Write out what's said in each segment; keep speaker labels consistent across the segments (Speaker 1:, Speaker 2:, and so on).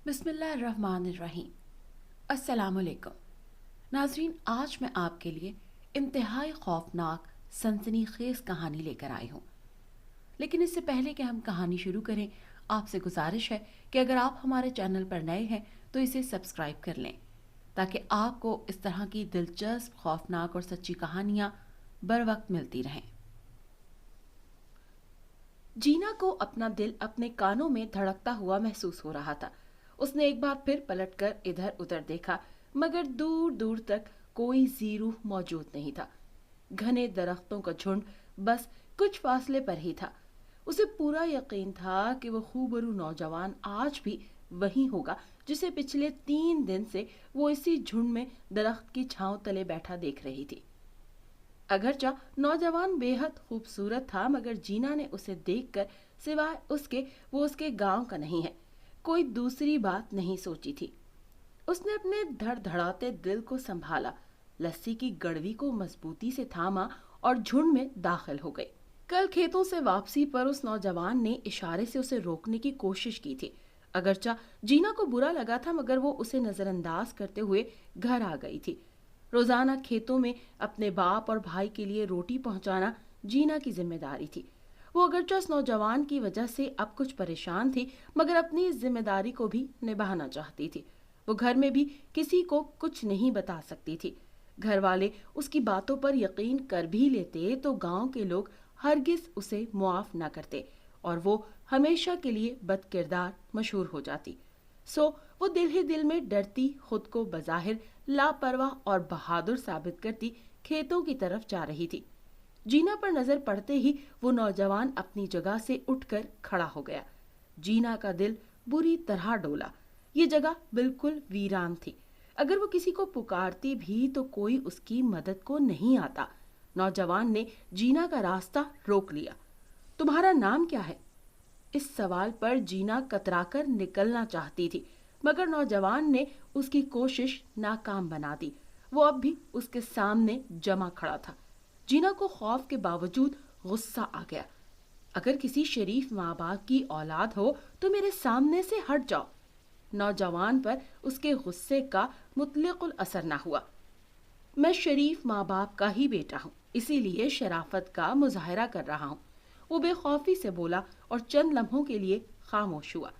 Speaker 1: बिस्मिल्लाहिर्रहमानिर्रहीम। अस्सलाम वालेकुम नाज़रीन, आज मैं आपके लिए इंतहाई खौफनाक सनसनीखेज कहानी लेकर आई हूँ। लेकिन इससे पहले कि हम कहानी शुरू करें, आपसे गुजारिश है कि अगर आप हमारे चैनल पर नए हैं तो इसे सब्सक्राइब कर लें ताकि आपको इस तरह की दिलचस्प, खौफनाक और सच्ची कहानियाँ बर वक्त मिलती रहें। जीना को अपना दिल अपने कानों में धड़कता हुआ महसूस हो रहा था। उसने एक बार फिर पलटकर इधर उधर देखा, मगर दूर दूर तक कोई जीरू मौजूद नहीं था। घने दरख्तों का झुंड बस कुछ फासले पर ही था। उसे पूरा यकीन था कि वो खूबरू नौजवान आज भी वही होगा जिसे पिछले 3 दिन से वो इसी झुंड में दरख्त की छांव तले बैठा देख रही थी। अगरचा नौजवान बेहद खूबसूरत था, मगर जीना ने उसे देखकर सिवाय उसके वो उसके गांव का नहीं है, कोई दूसरी बात नहीं सोची थी। उसने अपने धड़धड़ाते दिल को संभाला, लस्सी की गड़वी को मजबूती से थामा और झुंड में दाखिल हो गई। कल खेतों से वापसी पर उस नौजवान ने इशारे से उसे रोकने की कोशिश की थी। अगरचा जीना को बुरा लगा था, मगर वो उसे नजरअंदाज करते हुए घर आ गई थी। रोजाना खेतों में अपने बाप और भाई के लिए रोटी पहुंचाना जीना की जिम्मेदारी थी। वो अगरचे उस नौजवान की वजह से अब कुछ परेशान थी, मगर अपनी इस जिम्मेदारी को भी निभाना चाहती थी। वो घर में भी किसी को कुछ नहीं बता सकती थी। घर वाले उसकी बातों पर यकीन कर भी लेते तो गांव के लोग हरगिज उसे मुआफ न करते और वो हमेशा के लिए बदकिरदार मशहूर हो जाती। सो वो दिल ही दिल में डरती, खुद को बज़ाहिर लापरवाह और बहादुर साबित करती खेतों की तरफ जा रही थी। जीना पर नजर पड़ते ही वो नौजवान अपनी जगह से उठकर खड़ा हो गया। जीना का दिल बुरी तरह डोला। ये जगह बिल्कुल वीरान थी। अगर वो किसी को पुकारती भी तो कोई उसकी मदद को नहीं आता। नौजवान ने जीना का रास्ता रोक लिया। तुम्हारा नाम क्या है? इस सवाल पर जीना कतराकर निकलना चाहती थी, मगर नौजवान ने उसकी कोशिश नाकाम बना दी। वो अब भी उसके सामने जमा खड़ा था। जीना को खौफ के बावजूद गुस्सा आ गया। अगर किसी शरीफ माँ बाप की औलाद हो तो मेरे सामने से हट जाओ। नौजवान पर उसके गुस्से का मुतलकुल असर न हुआ। मैं शरीफ माँ बाप का ही बेटा हूँ, इसीलिए शराफत का मुजाहरा कर रहा हूँ। वो बेखौफी से बोला और चंद लम्हों के लिए खामोश हुआ।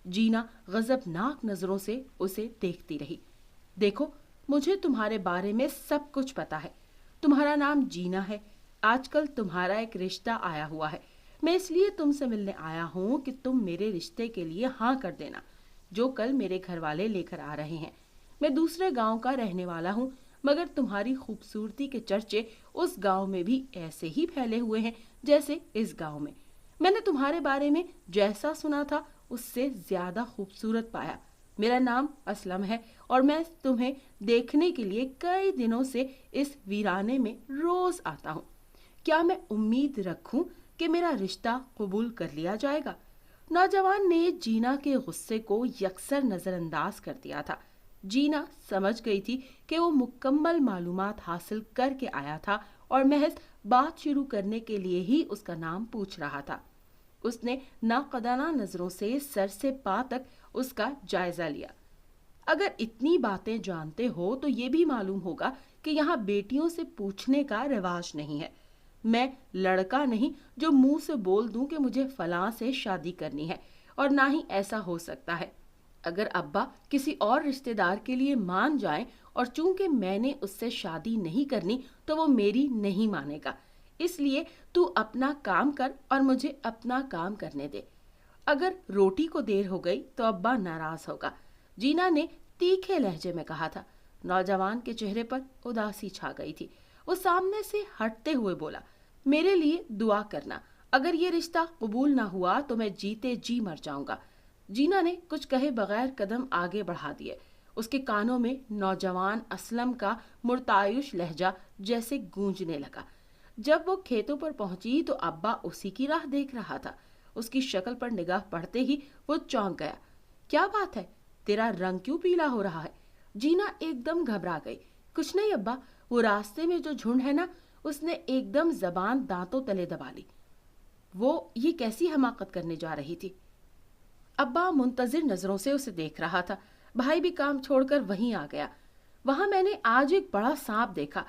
Speaker 1: जीना गजबनाक नजरों से उसे देखती रही। देखो, मुझे तुम्हारे बारे में सब कुछ पता है। तुम्हारा नाम जीना है। आजकल तुम्हारा एक रिश्ता आया हुआ है। मैं इसलिए तुमसे मिलने आया हूँ कि तुम मेरे रिश्ते के लिए हाँ कर देना, जो कल मेरे घर वाले लेकर आ रहे हैं। मैं दूसरे गांव का रहने वाला हूँ, मगर तुम्हारी खूबसूरती के चर्चे उस गांव में भी ऐसे ही फैले हुए हैं जैसे इस गांव में। मैंने तुम्हारे बारे में जैसा सुना था उससे ज्यादा खूबसूरत पाया। मेरा नाम असलम है और मैं तुम्हें देखने के लिए कई दिनों से इस वीराने में रोज आता हूँ। क्या मैं उम्मीद रखूं कि मेरा रिश्ता कबूल कर लिया जाएगा? नौजवान ने जीना के गुस्से को यकसर नजरअंदाज कर दिया था। जीना समझ गई थी कि वो मुकम्मल मालूमात हासिल करके आया था और महज बात शुरू करने के लिए ही उसका नाम पूछ रहा था। उसने नाकदाना नजरों से सर से पा तक उसका जायजा लिया। अगर इतनी बातें जानते हो तो ये भी मालूम होगा कि यहाँ बेटियों से पूछने का रिवाज नहीं है। मैं लड़का नहीं जो मुंह से बोल दूं कि मुझे फलां से शादी करनी है, और ना ही ऐसा हो सकता है। अगर अब्बा किसी और रिश्तेदार के लिए मान जाएं और चूंकि मैंने उससे शादी नहीं करनी तो वो मेरी नहीं मानेगा। इसलिए तू अपना काम कर और मुझे अपना काम करने दे। अगर रोटी को देर हो गई तो अब्बा नाराज होगा, जीना ने तीखे लहजे में कहा था। नौजवान के चेहरे पर उदासी छा गई थी। वो सामने से हटते हुए बोला, मेरे लिए दुआ करना। अगर ये रिश्ता कबूल ना हुआ तो मैं जीते जी मर जाऊंगा। जीना ने कुछ कहे बगैर कदम आगे बढ़ा दिए। उसके कानों में नौजवान असलम का मुर्तायुश लहजा जैसे गूंजने लगा। जब वो खेतों पर पहुंची तो अब्बा उसी की राह देख रहा था। उसकी शक्ल पर निगाह पड़ते ही वो चौंक गया। क्या बात है, तेरा रंग क्यों पीला हो रहा है? जीना एकदम घबरा गई। कुछ नहीं अब्बा, वो रास्ते में जो झुंड है ना, उसने एकदम जबान दांतों तले दबा ली। वो ये कैसी हमाकत करने जा रही थी? अब्बा मुंतजिर नजरों से उसे देख रहा था। भाई भी काम छोड़कर वहीं आ गया। वहां मैंने आज एक बड़ा सांप देखा।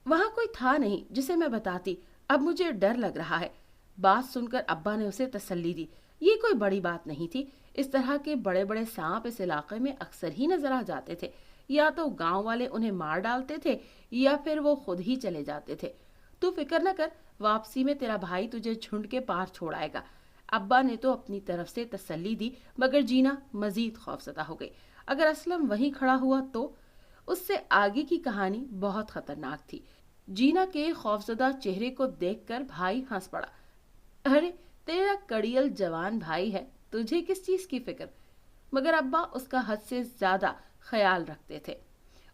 Speaker 1: वहां कोई था नहीं जिसे मैं बताती। अब मुझे डर लग रहा है। बात सुनकर अब्बा ने उसे तसल्ली दी। ये कोई बड़ी बात नहीं थी। इस तरह के बड़े बड़े सांप इस इलाके में अक्सर ही नजर आ जाते थे। या तो गांव वाले उन्हें मार डालते थे या फिर वो खुद ही चले जाते थे। तू फिक्र न कर, वापसी में तेरा भाई तुझे झुंड के पार छोड़ आएगा। अब्बा ने तो अपनी तरफ से तसल्ली दी, मगर जीना मजीद खौफजदा हो गई। अगर असलम वहीं खड़ा हुआ तो? उससे आगे की कहानी बहुत खतरनाक थी। जीना के खौफजदा चेहरे को देखकर भाई हंस पड़ा। अरे, तेरा कड़ियल जवान भाई है, तुझे किस चीज की फिक्र? मगर अब्बा उसका हद से ज्यादा ख्याल रखते थे।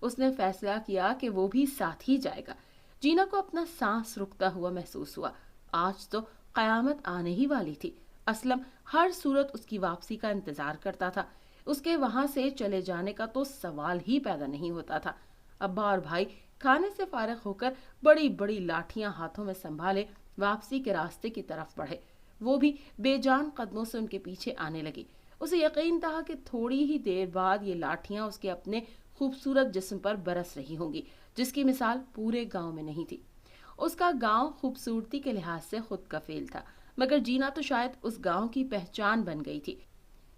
Speaker 1: उसने फैसला किया कि वो भी साथ ही जाएगा। जीना को अपना सांस रुकता हुआ महसूस हुआ। आज तो कयामत आने ही वाली थी। असलम हर सूरत उसकी वापसी का इंतजार करता था। उसके वहां से चले जाने का तो सवाल ही पैदा नहीं होता था। अब्बा और भाई खाने से फारिग होकर बड़ी बड़ी लाठियां हाथों में संभाले वापसी के रास्ते की तरफ बढ़े। वो भी बेजान कदमों से उनके पीछे आने लगी। उसे यकीन था कि थोड़ी ही देर बाद ये लाठियां उसके अपने खूबसूरत जिस्म पर बरस रही होंगी, जिसकी मिसाल पूरे गांव में नहीं थी। उसका गांव खूबसूरती के लिहाज से खुद कफील था, मगर जीना तो शायद उस गांव की पहचान बन गई थी।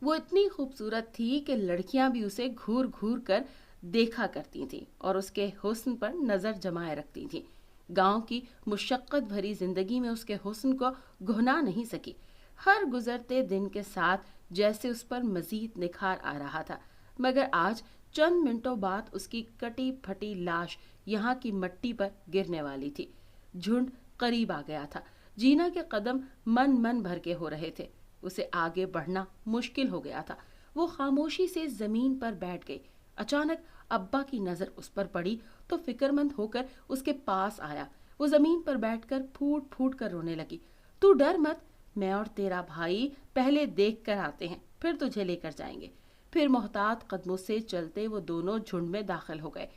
Speaker 1: वो इतनी खूबसूरत थी कि लड़कियां भी उसे घूर घूर कर देखा करती थीं और उसके हुस्न पर नजर जमाए रखती थीं। गांव की मुशक्कत भरी जिंदगी में उसके हुस्न को घुना नहीं सकी। हर गुजरते दिन के साथ जैसे उस पर मजीद निखार आ रहा था। मगर आज चंद मिनटों बाद उसकी कटी फटी लाश यहाँ की मिट्टी पर गिरने वाली थी। झुंड करीब आ गया था। जीना के कदम मन मन भर के हो रहे थे। उसे आगे बढ़ना मुश्किल हो गया था। वो खामोशी से जमीन पर बैठ गई। अचानक अब्बा की नजर उस पर पड़ी तो फिक्रमंद होकर उसके पास आया। वो जमीन पर बैठकर फूट फूट कर रोने लगी। तू डर मत, मैं और तेरा भाई पहले देख कर आते हैं, फिर तुझे लेकर जाएंगे। फिर मोहतात कदमों से चलते वो दोनों झुंड में दाखिल हो गए।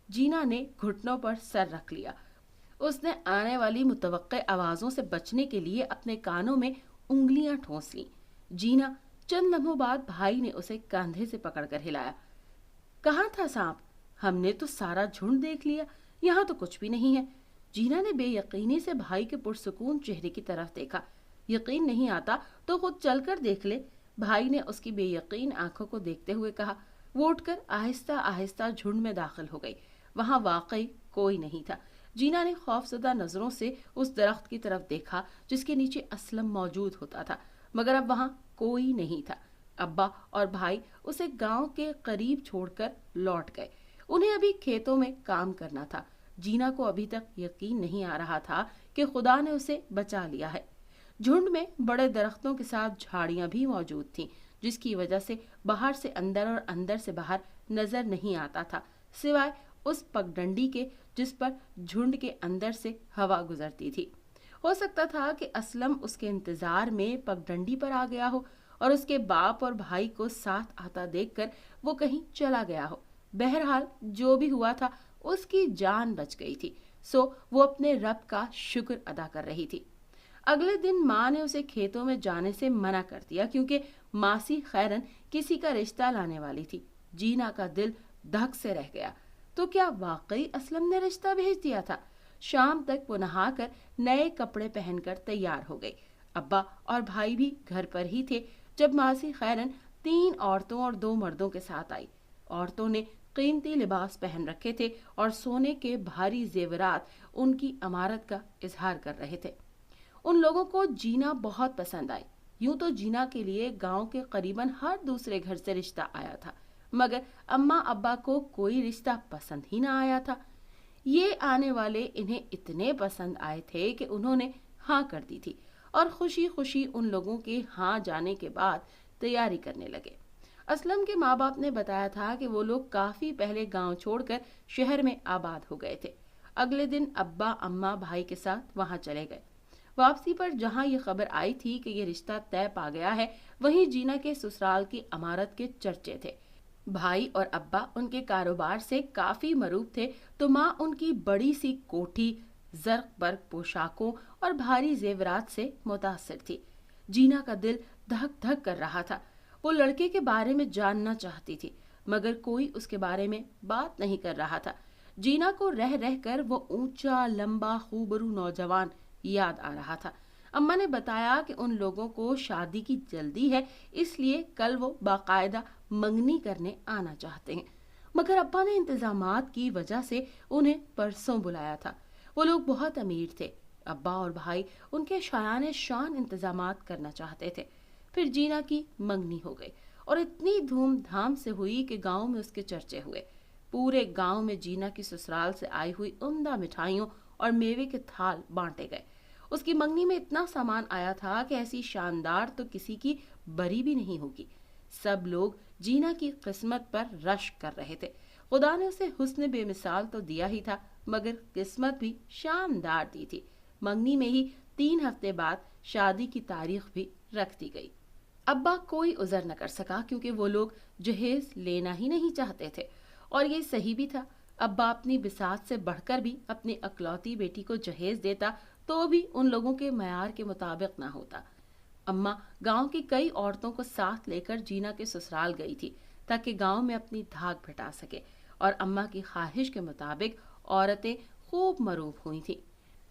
Speaker 1: जीना ने घुटनों पर सर रख लिया। उसने आने वाली मुतवक्के आवाजों से बचने के लिए अपने कानों में उंगलियां ठोंस लीं। जीना चंद लम्हों बाद भाई ने उसे कंधे से पकड़कर हिलाया। कहाँ था सांप? हमने तो सारा झुंड देख लिया, यहाँ तो कुछ भी नहीं है। जीना ने बेयकीनी से भाई के पुरसुकून चेहरे की तरफ देखा। यकीन नहीं आता तो खुद चलकर देख ले, भाई ने उसकी बेयकीन आंखों को देखते हुए कहा। वो उठकर आहिस्ता आहिस्ता झुंड में दाखिल हो गई। वहां वाकई कोई नहीं था। जीना ने खौफजदा नजरों से उस दरख्त की तरफ देखा जिसके नीचे असलम मौजूद होता था, मगर अब वहां कोई नहीं था। अब्बा और भाई उसे गांव के करीब छोड़कर लौट गए। उन्हें अभी खेतों में काम करना था। जीना को अभी तक यकीन नहीं आ रहा था कि खुदा ने उसे बचा लिया है। झुंड में बड़े दरख्तों के साथ झाड़ियां भी मौजूद थीं, जिसकी वजह से बाहर से अंदर और अंदर से बाहर नजर नहीं आता था, सिवाय उस पगडंडी के जिस पर झुंड के अंदर से हवा गुजरती थी। हो सकता था कि असलम उसके इंतजार में पगडंडी पर आ गया हो और उसके बाप और भाई को साथ आता देखकर वो कहीं चला गया हो। बहरहाल जो भी हुआ था, उसकी जान बच गई थी, सो वो अपने रब का शुक्र अदा कर रही थी। अगले दिन माँ ने उसे खेतों में जाने से मना कर दिया, क्योंकि मासी खैरन किसी का रिश्ता लाने वाली थी। जीना का दिल धक से रह गया। तो क्या वाकई असलम ने रिश्ता भेज दिया था? शाम तक वो नहाकर नए कपड़े पहनकर तैयार हो गई। अब्बा और भाई भी घर पर ही थे जब मासी खैरन 3 औरतों और 2 मर्दों के साथ आई। औरतों ने कीमती लिबास पहन रखे थे और सोने के भारी जेवरात उनकी अमारत का इजहार कर रहे थे। उन लोगों को जीना बहुत पसंद आई। यूं तो जीना के लिए गांव के करीबन हर दूसरे घर से रिश्ता आया था, मगर अम्मा अब्बा को कोई रिश्ता पसंद ही ना आया था। ये आने वाले इन्हें इतने पसंद आए थे कि उन्होंने हाँ कर दी थी और खुशी खुशी उन लोगों के हाँ जाने के बाद तैयारी करने लगे। असलम के माँ बाप ने बताया था कि वो लोग काफी पहले गांव छोड़कर शहर में आबाद हो गए थे। अगले दिन अब्बा अम्मा भाई के साथ वहां चले गए। वापसी पर जहां ये खबर आई थी कि ये रिश्ता तय पा गया है, वहीं जीना के ससुराल की अमारत के चर्चे थे। भाई और अब्बा उनके कारोबार से काफी मरूफ थे, तो माँ उनकी बड़ी सी कोठी, जर्क बर्क पोशाकों और भारी जेवरात से मुतासिर थी। जीना का दिल धक धक कर रहा था। वो लड़के के बारे में जानना चाहती थी, मगर कोई उसके बारे में बात नहीं कर रहा था। जीना को रह रह कर वो ऊंचा लंबा खूबरू नौजवान याद आ रहा था। अम्मा ने बताया कि उन लोगों को शादी की जल्दी है, इसलिए कल वो बाकायदा मंगनी करने आना चाहते हैं, मगर अब्बा ने इंतजामात की वजह से उन्हें परसों बुलाया था। वो लोग बहुत अमीर थे। अब्बा और भाई उनके शायाने शान इंतजामात करना चाहते थे। फिर जीना की मंगनी हो गई और इतनी धूमधाम से हुई कि गांव में उसके चर्चे हुए। पूरे गांव में जीना की ससुराल से आई हुई उम्दा मिठाइयों और मेवे के थाल बांटे गए। उसकी मंगनी में इतना सामान आया था कि ऐसी शानदार तो किसी की बरी भी नहीं होगी। सब लोग जीना की किस्मत पर रश कर रहे थे। खुदा ने उसे हुस्न बेमिसाल तो दिया ही था, मगर किस्मत भी शानदार दी थी। मंगनी में ही 3 हफ्ते बाद शादी की तारीख भी रख दी गई। अब्बा कोई उज़र न कर सका, क्योंकि वो लोग जहेज लेना ही नहीं चाहते थे, और ये सही भी था। अब्बा अपनी बिसात से बढ़कर भी अपनी अकलौती बेटी को जहेज देता तो भी उन लोगों के मयार के मुताबिक ना होता। अम्मा गांव की कई औरतों को साथ लेकर जीना के ससुराल गई थी, ताकि गांव में अपनी धाक भिटा सके, और अम्मा की ख्वाहिश के मुताबिक औरतें खूब मरूब हुई थीं।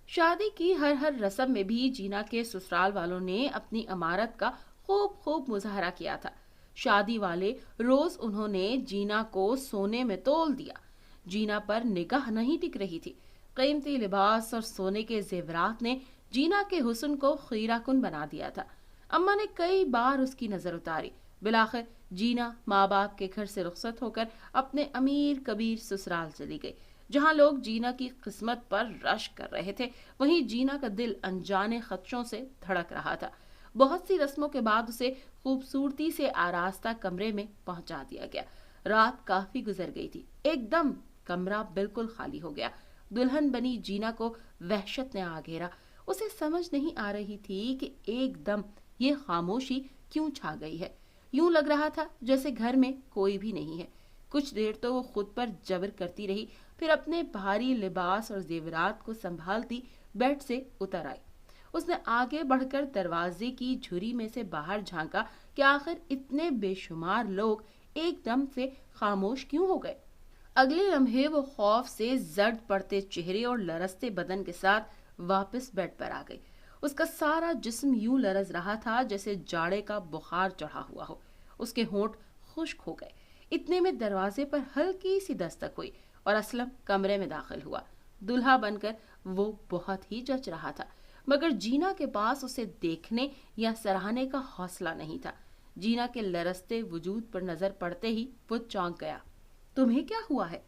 Speaker 1: शादी की हर हर रस्म में भी जीना के ससुराल वालों ने अपनी अमारत का खूब खूब मुजाहरा किया था। शादी वाले रोज उन्होंने जीना को सोने में तोल दिया। जीना पर निगाह नहीं टिक रही थी। कीमती लिबास और सोने के जेवरात ने जीना के हुस्न को खीराकुन बना दिया था। अम्मा ने कई बार उसकी नजर उतारी। बिलाखिर जीना माँ बाप के घर से रुखसत होकर अपने अमीर कबीर ससुराल चली गई, जहाँ लोग जीना की किस्मत पर रश कर रहे थे। वहीं जीना का दिल अनजाने खदशों से धड़क रहा था। बहुत सी रस्मों के बाद उसे खूबसूरती से आरास्ता कमरे में पहुंचा दिया गया। रात काफी गुजर गई थी। एकदम कमरा बिल्कुल खाली हो गया। दुल्हन बनी जीना को वहशत ने आ घेरा। उसे समझ नहीं आ रही थी कि एकदम ये खामोशी क्यों छा गई है। यूं लग रहा था जैसे घर में कोई भी नहीं है। कुछ देर तो वो खुद पर जबर करती रही, फिर अपने भारी लिबास और जेवरात को संभालती बेड से उतर आई। उसने आगे बढ़कर दरवाजे की झुरी में से बाहर झांका कि आखिर इतने बेशुमार लोग एकदम से खामोश क्यों हो गए। अगले लम्हे वो खौफ से जर्द पड़ते चेहरे और लरसते बदन के साथ वापस बेड पर आ गई। उसका सारा जिस्म यूं लरज रहा था जैसे जाड़े का बुखार चढ़ा हुआ हो। उसके होंठ खुश्क हो गए। इतने में दरवाजे पर हल्की सी दस्तक हुई और असलम कमरे में दाखिल हुआ। दुल्हा बनकर वो बहुत ही जच रहा था, मगर जीना के पास उसे देखने या सराहने का हौसला नहीं था। जीना के लरसते वजूद पर नजर पड़ते ही वो चौंक गया। तुम्हें क्या हुआ है?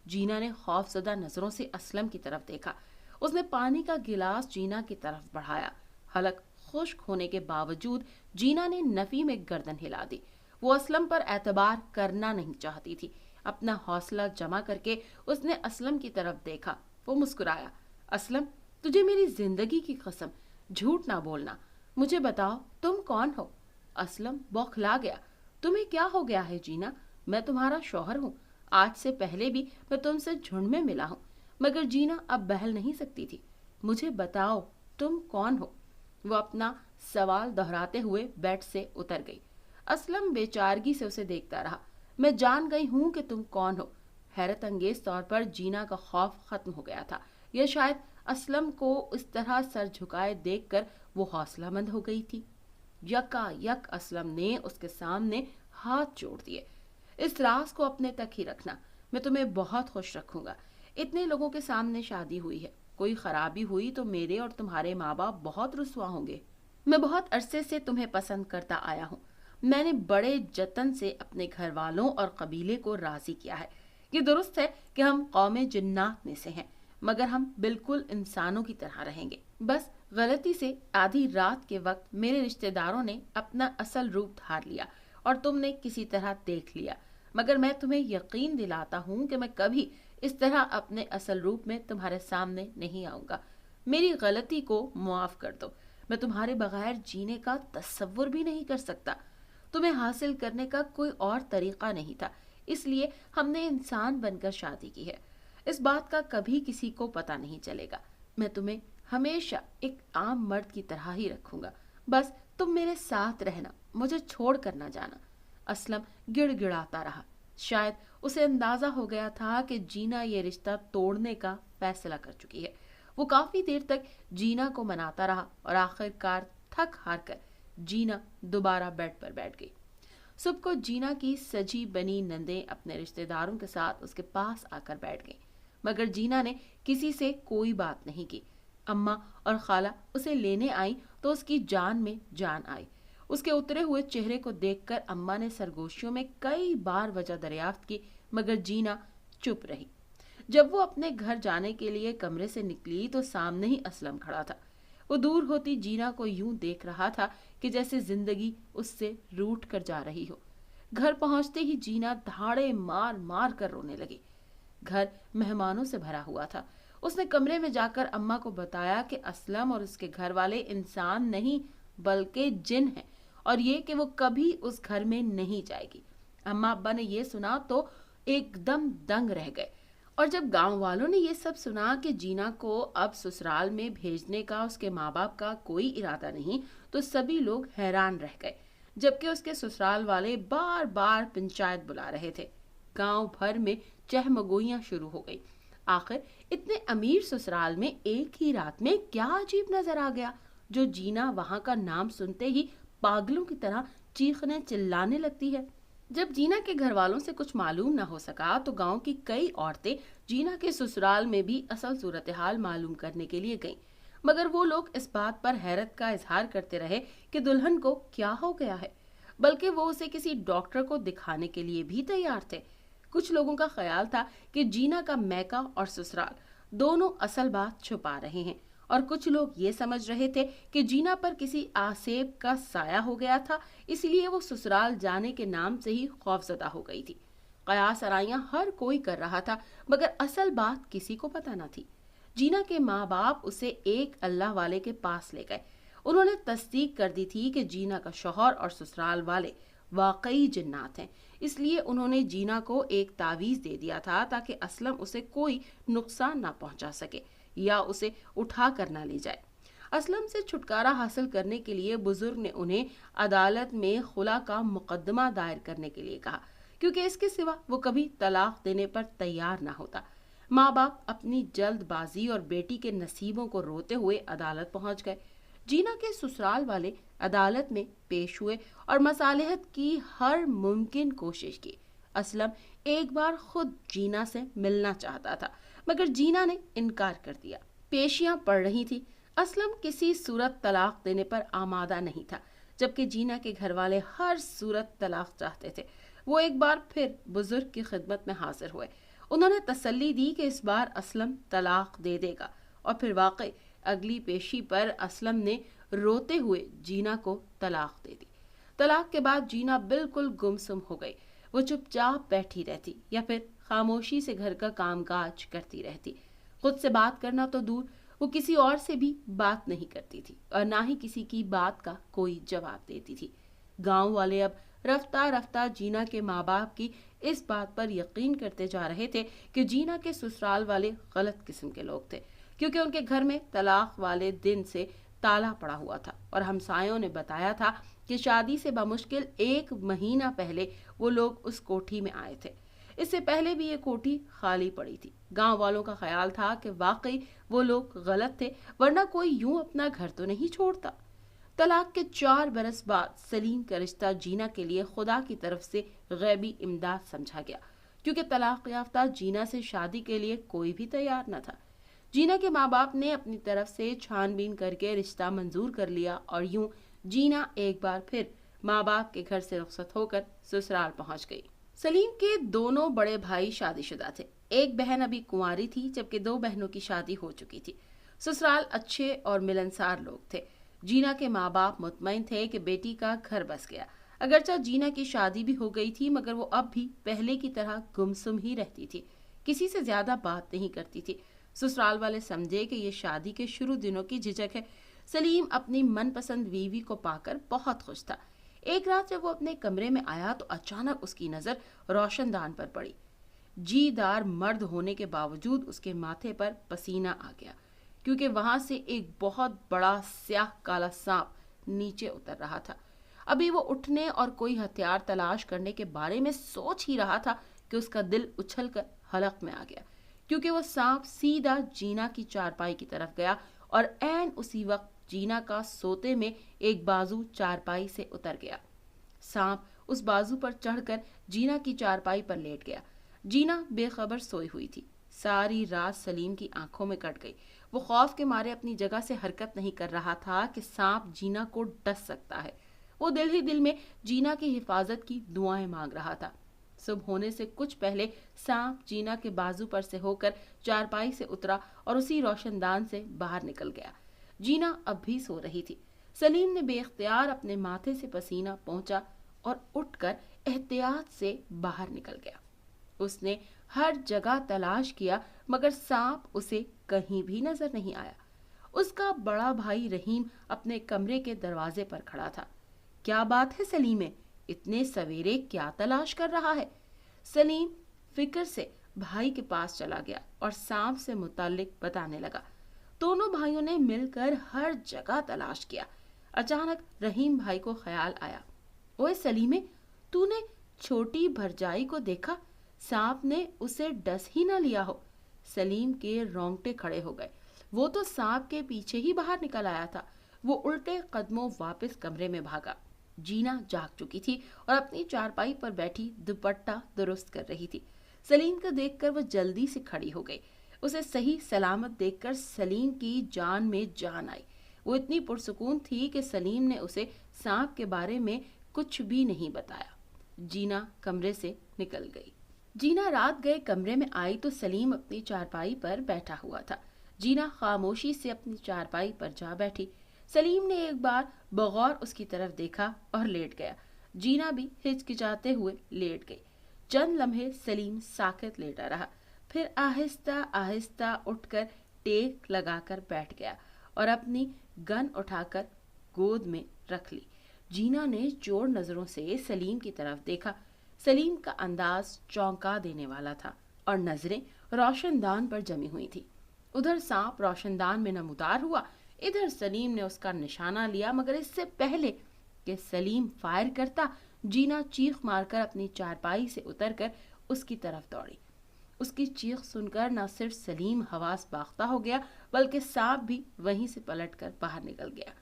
Speaker 1: जीना ने खौफजदा नजरों से असलम की तरफ देखा। उसने पानी का गिलास जीना की तरफ बढ़ाया। हलक खुश्क होने के बावजूद जीना ने नफी में गर्दन हिला दी। वो असलम पर एतबार करना नहीं चाहती थी। अपना हौसला जमा करके उसने असलम की तरफ देखा। वो मुस्कुराया। असलम, तुझे मेरी जिंदगी की कसम, झूठ ना बोलना। मुझे बताओ, तुम कौन हो? असलम बौखला गया। तुम्हें क्या हो गया है जीना? मैं तुम्हारा शौहर हूँ। आज से पहले भी मैं तुमसे झुंड में मिला हूँ, मगर जीना अब बहल नहीं सकती थी। मुझे बताओ, तुम कौन हो? वो अपना सवाल दोहराते हुए बेड से उतर गई। असलम बेचारगी से उसे देखता रहा। मैं जान गई हूँ कि तुम कौन हो। हैरत अंगेज तौर पर जीना का खौफ खत्म हो गया था, या शायद असलम को इस तरह सर झुकाए देखकर वो हौसलामंद हो गई थी। यकायक असलम ने उसके सामने हाथ जोड़ दिए। इस राज को अपने तक ही रखना। मैं तुम्हें बहुत खुश रखूंगा। इतने लोगों के सामने शादी हुई है। कोई खराबी हुई तो मेरे और तुम्हारे माँ बाप बहुत रुसवा होंगे। मैं बहुत अरसे से तुम्हें पसंद करता आया हूँ। मैंने बड़े जतन से अपने घर वालों और कबीले को राजी किया है। ये दुरुस्त है कि हम कौमे जिन्नात में से हैं, मगर हम बिल्कुल इंसानों की तरह रहेंगे। बस गलती से आधी रात के वक्त मेरे रिश्तेदारों ने अपना असल रूप धार लिया और तुमने किसी तरह देख लिया, मगर मैं तुम्हें यकीन दिलाता हूँ कि मैं कभी इस तरह अपने असल रूप में तुम्हारे सामने नहीं आऊंगा। मेरी गलती को मुआफ कर दो। मैं तुम्हारे बगैर जीने का तसव्वुर भी नहीं कर सकता। तुम्हें हासिल करने का कोई और तरीका नहीं था, इसलिए हमने इंसान बनकर शादी की है। इस बात का कभी किसी को पता नहीं चलेगा। मैं तुम्हें हमेशा एक आम मर्द की तरह ही रखूंगा। बस तुम मेरे साथ रहना, मुझे छोड़ कर ना जाना। اسلم گڑ گڑاتا رہا۔ شاید اسے اندازہ ہو گیا تھا کہ جینا یہ رشتہ توڑنے کا فیصلہ کر چکی ہے۔ وہ کافی دیر تک جینا کو مناتا رہا اور آخر کار تھک ہار کر جینا دوبارہ بیڈ پر بیٹھ گئی۔ صبح کو جینا کی سجی بنی نندیں اپنے رشتہ داروں کے ساتھ اس کے پاس آ کر بیٹھ گئیں، مگر جینا نے کسی سے کوئی بات نہیں کی۔ اماں اور خالہ اسے لینے آئیں تو اس کی جان میں جان آئی۔ اس کے اترے ہوئے چہرے کو دیکھ کر اماں نے سرگوشیوں میں کئی بار وجہ دریافت کی، مگر جینا چپ رہی۔ جب وہ اپنے گھر جانے کے لیے کمرے سے نکلی تو سامنے ہی اسلم کھڑا تھا۔ وہ دور ہوتی جینا کو یوں دیکھ رہا تھا کہ جیسے زندگی اس سے روٹھ کر جا رہی ہو۔ گھر پہنچتے ہی جینا دھاڑے مار مار کر رونے لگی۔ گھر مہمانوں سے بھرا ہوا تھا۔ اس نے کمرے میں جا کر اماں کو بتایا کہ اسلم اور اس کے گھر والے انسان نہیں بلکہ جن ہیں، اور یہ کہ وہ کبھی اس گھر میں نہیں جائے گی۔ اماں ابا نے یہ سنا تو ایک دم دنگ رہ گئے، اور جب گاؤں والوں نے یہ سب سنا کہ جینا کو اب سسرال میں بھیجنے کا اس کے ماں باپ کا کوئی ارادہ نہیں، تو سبھی لوگ حیران رہ گئے، جبکہ اس کے سسرال والے بار بار پنچایت بلا رہے تھے۔ گاؤں بھر میں چہمگوئیاں شروع ہو گئی۔ آخر اتنے امیر سسرال میں ایک ہی رات میں کیا عجیب نظر آ گیا جو جینا وہاں کا نام سنتے ہی پاگلوں کی طرح چیخنے چلانے لگتی ہے۔ جب جینا کے گھر والوں سے کچھ معلوم نہ ہو سکا تو گاؤں کی کئی عورتیں جینا کے سسرال میں بھی اصل صورتحال معلوم کرنے کے لیے گئیں، مگر وہ لوگ اس بات پر حیرت کا اظہار کرتے رہے کہ دلہن کو کیا ہو گیا ہے، بلکہ وہ اسے کسی ڈاکٹر کو دکھانے کے لیے بھی تیار تھے۔ کچھ لوگوں کا خیال تھا کہ جینا کا میکا اور سسرال دونوں اصل بات چھپا رہے ہیں، اور کچھ لوگ یہ سمجھ رہے تھے کہ جینا پر کسی آسیب کا سایہ ہو گیا تھا، اس لیے وہ سسرال جانے کے نام سے ہی خوفزدہ ہو گئی تھی۔ قیاس آرائیاں ہر کوئی کر رہا تھا، مگر اصل بات کسی کو پتہ نہ تھی۔ جینا کے ماں باپ اسے ایک اللہ والے کے پاس لے گئے۔ انہوں نے تصدیق کر دی تھی کہ جینا کا شوہر اور سسرال والے واقعی جنات ہیں، اس لیے انہوں نے جینا کو ایک تعویذ دے دیا تھا تاکہ اسلم اسے کوئی نقصان نہ پہنچا سکے یا اسے اٹھا کر نہ لے جائے۔ اسلم سے چھٹکارا حاصل کرنے کے لیے بزرگ نے انہیں عدالت میں خلا کا مقدمہ دائر کرنے کے لیے کہا، کیونکہ اس کے سوا وہ کبھی طلاق دینے پر تیار نہ ہوتا۔ ماں باپ اپنی جلد بازی اور بیٹی کے نصیبوں کو روتے ہوئے عدالت پہنچ گئے۔ جینا کے سسرال والے عدالت میں پیش ہوئے اور مصالحت کی ہر ممکن کوشش کی۔ اسلم ایک بار خود جینا سے ملنا چاہتا تھا، مگر جینا نے انکار کر دیا۔ پیشیاں پڑ رہی تھی۔ اسلم کسی صورت طلاق دینے پر آمادہ نہیں تھا، جبکہ جینا کے گھر والے ہر صورت طلاق چاہتے تھے۔ وہ ایک بار پھر بزرگ کی خدمت میں حاضر ہوئے۔ انہوں نے تسلی دی کہ اس بار اسلم طلاق دے دے گا، اور پھر واقعی اگلی پیشی پر اسلم نے روتے ہوئے جینا کو طلاق دے دی۔ طلاق کے بعد جینا بالکل گمسم ہو گئی۔ وہ چپ چاپ بیٹھی رہتی یا پھر خاموشی سے گھر کا کام کاج کرتی رہتی۔ خود سے بات کرنا تو دور، وہ کسی اور سے بھی بات نہیں کرتی تھی اور نہ ہی کسی کی بات کا کوئی جواب دیتی تھی۔ گاؤں والے اب رفتہ رفتہ جینا کے ماں باپ کی اس بات پر یقین کرتے جا رہے تھے کہ جینا کے سسرال والے غلط قسم کے لوگ تھے، کیونکہ ان کے گھر میں طلاق والے دن سے تالا پڑا ہوا تھا، اور ہمسایوں نے بتایا تھا کہ شادی سے بمشکل 1 مہینہ پہلے وہ لوگ اس کوٹھی میں آئے تھے۔ اس سے پہلے بھی یہ کوٹھی خالی پڑی تھی۔ گاؤں والوں کا خیال تھا کہ واقعی وہ لوگ غلط تھے، ورنہ کوئی یوں اپنا گھر تو نہیں چھوڑتا۔ طلاق کے 4 برس بعد سلیم کا رشتہ جینا کے لیے خدا کی طرف سے غیبی امداد سمجھا گیا، کیونکہ طلاق یافتہ جینا سے شادی کے لیے کوئی بھی تیار نہ تھا۔ جینا کے ماں باپ نے اپنی طرف سے چھان بین کر کے رشتہ منظور کر لیا، اور یوں جینا ایک بار پھر ماں باپ کے گھر سے رخصت ہو کر سسرال پہنچ گئی۔ سلیم کے دونوں بڑے بھائی شادی شدہ تھے۔ ایک بہن ابھی کنواری تھی، جبکہ 2 بہنوں کی شادی ہو چکی تھی۔ سسرال اچھے اور ملنسار لوگ تھے۔ جینا کے ماں باپ مطمئن تھے کہ بیٹی کا گھر بس گیا۔ اگرچہ جینا کی شادی بھی ہو گئی تھی، مگر وہ اب بھی پہلے کی طرح گمسم ہی رہتی تھی، کسی سے زیادہ بات نہیں کرتی تھی۔ سسرال والے سمجھے کہ یہ شادی کے شروع دنوں کی جھجک ہے۔ سلیم اپنی من پسند بیوی کو پا کر بہت خوش تھا۔ ایک رات جب وہ اپنے کمرے میں آیا تو اچانک اس کی نظر روشن دان پر پڑی۔ جی دار مرد ہونے کے باوجود اس کے ماتھے پر پسینہ آ گیا، کیونکہ وہاں سے ایک بہت بڑا سیاہ کالا سانپ نیچے اتر رہا تھا۔ अभी वो उठने और कोई हथियार तलाश करने के बारे में सोच ही रहा था कि उसका दिल उछलकर हलक में आ गया, क्योंकि वो सांप सीधा जीना की चारपाई की तरफ गया और ऐन उसी वक्त जीना का सोते में एक बाजू चारपाई से उतर गया। सांप उस बाजू पर चढ़कर जीना की चारपाई पर लेट गया। जीना बेखबर सोई हुई थी। सारी रात सलीम की आंखों में कट गई। वो खौफ के मारे अपनी जगह से हरकत नहीं कर रहा था कि सांप जीना को डस सकता है। वो दिल ही दिल में जीना की हिफाजत की दुआएं मांग रहा था। सुबह होने से कुछ पहले सांप जीना के बाजू पर से होकर चारपाई से उतरा और उसी रोशनदान से बाहर निकल गया। जीना अब भी सो रही थी। सलीम ने बेख्तियार अपने माथे से पसीना पोंछा और उठकर एहतियात से बाहर निकल गया। उसने हर जगह तलाश किया मगर सांप उसे कहीं भी नजर नहीं आया। उसका बड़ा भाई रहीम अपने कमरे के दरवाजे पर खड़ा था। क्या बात है सलीमे, इतने सवेरे क्या तलाश कर रहा है? सलीम फिक्र से भाई के पास चला गया और सांप से मुताल्लिक बताने लगा। दोनों भाइयों ने मिलकर हर जगह तलाश किया। अचानक रहीम भाई को ख्याल आया, ओए सलीमे, तूने छोटी भरजाई को देखा? सांप ने उसे डस ही ना लिया हो। सलीम के रोंगटे खड़े हो गए। वो तो सांप के पीछे ही बाहर निकल आया था। वो उल्टे कदमों वापस कमरे में भागा। जीना जाग चुकी थी और अपनी चारपाई पर बैठी दुपट्टा दुरुस्त कर रही थी। सलीम को देखकर वो जल्दी से खड़ी हो गई। उसे सही सलामत देखकर सलीम की जान में जान आई। वो इतनी पुरसुकून थी कि सलीम ने उसे सांप के बारे में कुछ भी नहीं बताया। जीना कमरे से निकल गई। जीना रात गए कमरे में आई तो सलीम अपनी चारपाई पर बैठा हुआ था। जीना खामोशी से अपनी चारपाई पर जा बैठी। सलीम ने एक बार बगौर उसकी तरफ देखा और लेट गया। जीना भी हिचकिचाते हुए लेट गई। चंद लम्हे सलीम साकित लेटा रहा, फिर आहिस्ता आहिस्ता उठकर टेक लगाकर बैठ गया और अपनी गन उठाकर गोद में रख ली। जीना ने चोर नजरों से सलीम की तरफ देखा। सलीम का अंदाज चौंका देने वाला था और नजरें रोशनदान पर जमी हुई थी। उधर सांप रोशनदान में नमूदार हुआ, इधर सलीम ने उसका निशाना लिया, मगर इससे पहले कि सलीम फायर करता, जीना चीख मारकर अपनी चारपाई से उतरकर उसकी तरफ दौड़ी। उसकी चीख सुनकर न सिर्फ सलीम हवास बाख्ता हो गया बल्कि सांप भी वहीं से पलटकर बाहर निकल गया।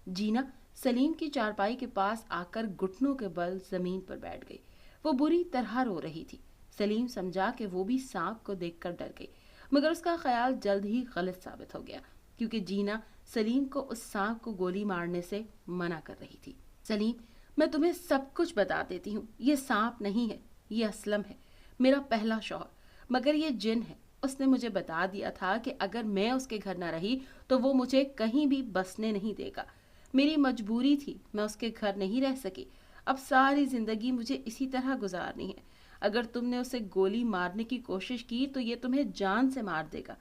Speaker 1: जीना सलीम की चारपाई के पास आकर घुटनों के बल जमीन पर बैठ गई। वो बुरी तरह रो रही थी। सलीम समझा कि वो भी सांप को देखकर डर गई, मगर उसका ख्याल जल्द ही गलत साबित हो गया, क्योंकि जीना सलीम को उस सांप को गोली मारने से मना कर रही थी। सलीम, मैं तुम्हें सब कुछ बता देती हूँ। ये सांप नहीं है, ये असलम है, मेरा पहला शौहर, मगर ये जिन है। उसने मुझे बता दिया था कि अगर मैं उसके घर न रही तो वो मुझे कहीं भी बसने नहीं देगा। मेरी मजबूरी थी, मैं उसके घर नहीं रह सकी। अब सारी जिंदगी मुझे इसी तरह गुजारनी है। अगर तुमने उसे गोली मारने की कोशिश की तो ये तुम्हें जान से मार देगा।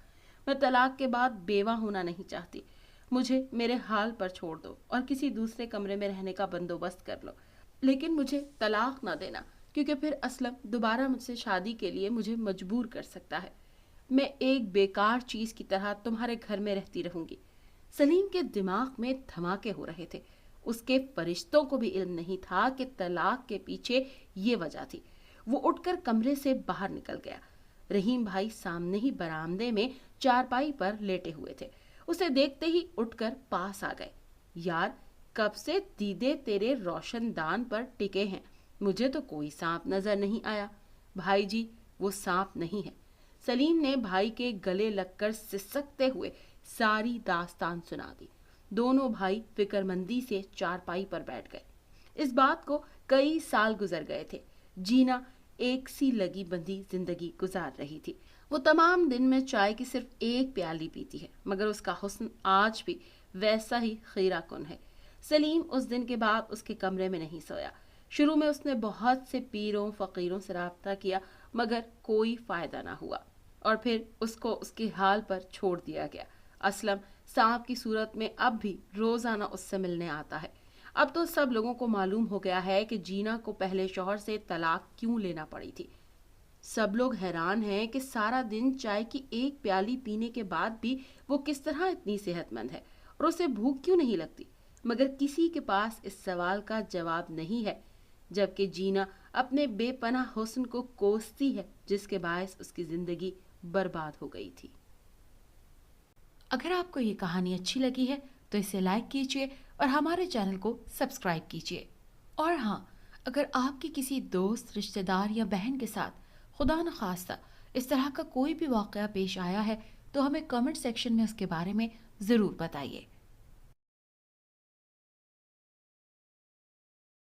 Speaker 1: मैं तलाक के बाद बेवा होना नहीं चाहती। मुझे मेरे हाल पर छोड़ दो और किसी दूसरे कमरे में रहने का बंदोबस्त कर लो, लेकिन मुझे तलाक ना देना, क्योंकि फिर असलम दोबारा मुझसे शादी के लिए मुझे मजबूर कर सकता है। मैं एक बेकार चीज की तरह तुम्हारे घर में रहती रहूंगी। सलीम के दिमाग में धमाके हो रहे थे। उसके फरिश्तों को भी इल्म नहीं था कि तलाक के पीछे ये वजह थी। वो उठकर कमरे से बाहर निकल गया। रहीम भाई सामने ही बरामदे में चारपाई पर लेटे हुए थे। उसे देखते ही उठकर पास आ गए। यार, कब से दीदे तेरे रोशनदान पर टिके हैं, मुझे तो कोई सांप नजर नहीं आया। भाई जी, वो सांप नहीं है। सलीम ने भाई के गले लगकर सिसकते हुए सारी दास्तान सुना दी। दोनों भाई फिक्रमंदी से चारपाई पर बैठ गए। इस बात को कई साल गुजर गए थे। जीना एक सी लगी बंधी जिंदगी गुजार रही थी। वो तमाम दिन में चाय की सिर्फ एक प्याली पीती है, मगर उसका हुस्न आज भी वैसा ही खीरा कुन है। सलीम उस दिन के बाद उसके कमरे में नहीं सोया। शुरू में उसने बहुत से पीरों फकीरों से राब्ता किया, मगर कोई फायदा ना हुआ और फिर उसको उसके हाल पर छोड़ दिया गया। असलम सांप की सूरत में अब भी रोजाना उससे मिलने आता है। अब तो सब लोगों को मालूम हो गया है कि जीना को पहले शौहर से तलाक क्यों लेना पड़ी थी। सब लोग हैरान हैं कि सारा दिन चाय की एक प्याली पीने के बाद भी वो किस तरह इतनी सेहतमंद है और उसे भूख क्यों नहीं लगती। مگر کسی کے پاس اس سوال کا جواب نہیں ہے، جبکہ جینا اپنے بے پناہ حسن کو کوستی ہے جس کے باعث اس کی زندگی برباد ہو گئی تھی۔ اگر آپ کو یہ کہانی اچھی لگی ہے تو اسے لائک کیجیے اور ہمارے چینل کو سبسکرائب کیجیے۔ اور ہاں، اگر آپ کی کسی دوست، رشتہ دار یا بہن کے ساتھ خدا نخواستہ اس طرح کا کوئی بھی واقعہ پیش آیا ہے تو ہمیں کمنٹ سیکشن میں اس کے بارے میں ضرور بتائیے۔